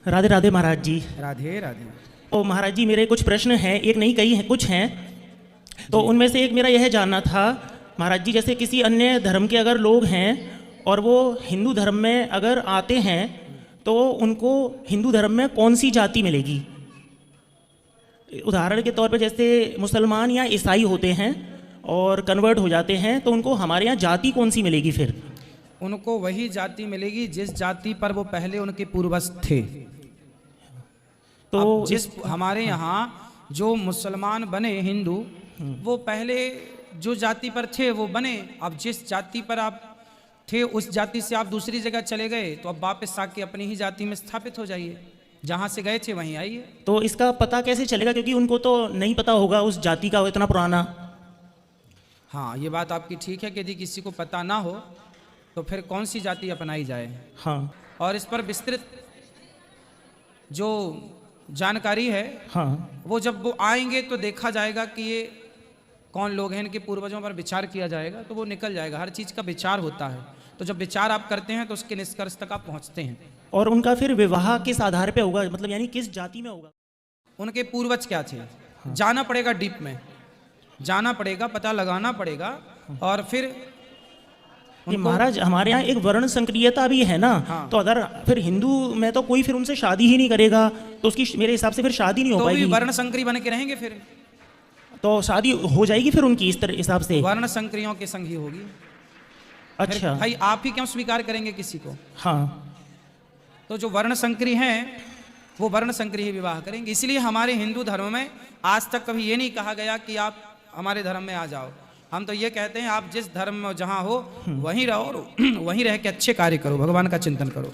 राधे राधे महाराज जी। राधे राधे। ओ महाराज जी, मेरे कुछ प्रश्न हैं, एक नहीं कई हैं, कुछ हैं। तो उनमें से एक मेरा यह जानना था महाराज जी, जैसे किसी अन्य धर्म के अगर लोग हैं और वो हिंदू धर्म में अगर आते हैं तो उनको हिंदू धर्म में कौन सी जाति मिलेगी? उदाहरण के तौर पे जैसे मुसलमान या ईसाई होते हैं और कन्वर्ट हो जाते हैं तो उनको हमारे यहाँ जाति कौन सी मिलेगी फिर? उनको वही जाति मिलेगी जिस जाति पर वो पहले उनके पूर्वज थे। तो जिस हमारे यहाँ जो मुसलमान बने हिंदू, वो पहले जो जाति पर थे वो बने। अब जिस जाति पर आप थे उस जाति से आप दूसरी जगह चले गए तो अब वापस आके अपनी ही जाति में स्थापित हो जाइए, जहाँ से गए थे वहीं आइए। तो इसका पता कैसे चलेगा, क्योंकि उनको तो नहीं पता होगा उस जाति का इतना पुराना। हाँ, ये बात आपकी ठीक है कि यदि किसी को पता ना हो तो फिर कौन सी जाति अपनाई जाए। हाँ और इस पर विस्तृत जो जानकारी है, हाँ, वो जब वो आएंगे तो देखा जाएगा कि ये कौन लोग हैं, इनके पूर्वजों पर विचार किया जाएगा तो वो निकल जाएगा। हर चीज़ का विचार होता है, तो जब विचार आप करते हैं तो उसके निष्कर्ष तक आप पहुंचते हैं। और उनका फिर विवाह किस आधार पे होगा, मतलब यानी किस जाति में होगा? उनके पूर्वज क्या थे, जाना पड़ेगा, डीप में जाना पड़ेगा, पता लगाना पड़ेगा। और फिर महाराज हमारे यहाँ एक वर्ण संक्रियता भी है ना। हाँ। तो अगर फिर हिंदू में तो कोई फिर उनसे शादी ही नहीं करेगा तो उसकी मेरे हिसाब से फिर शादी नहीं हो तो पाएगी। भी वर्ण संकरी बन के रहेंगे, फिर तो शादी हो जाएगी फिर उनकी इस तरह हिसाब से? वर्ण संकरियों के संग ही होगी। अच्छा भाई आप ही क्यों स्वीकार करेंगे किसी को? हाँ, तो जो वर्ण संकरी हैं वो वर्ण संकरी ही विवाह करेंगे। इसलिए हमारे हिंदू धर्म में आज तक कभी ये नहीं कहा गया कि आप हमारे धर्म में आ जाओ। हम तो ये कहते हैं आप जिस धर्म में जहाँ हो वहीं रहो और वहीं रह के अच्छे कार्य करो, भगवान का चिंतन करो।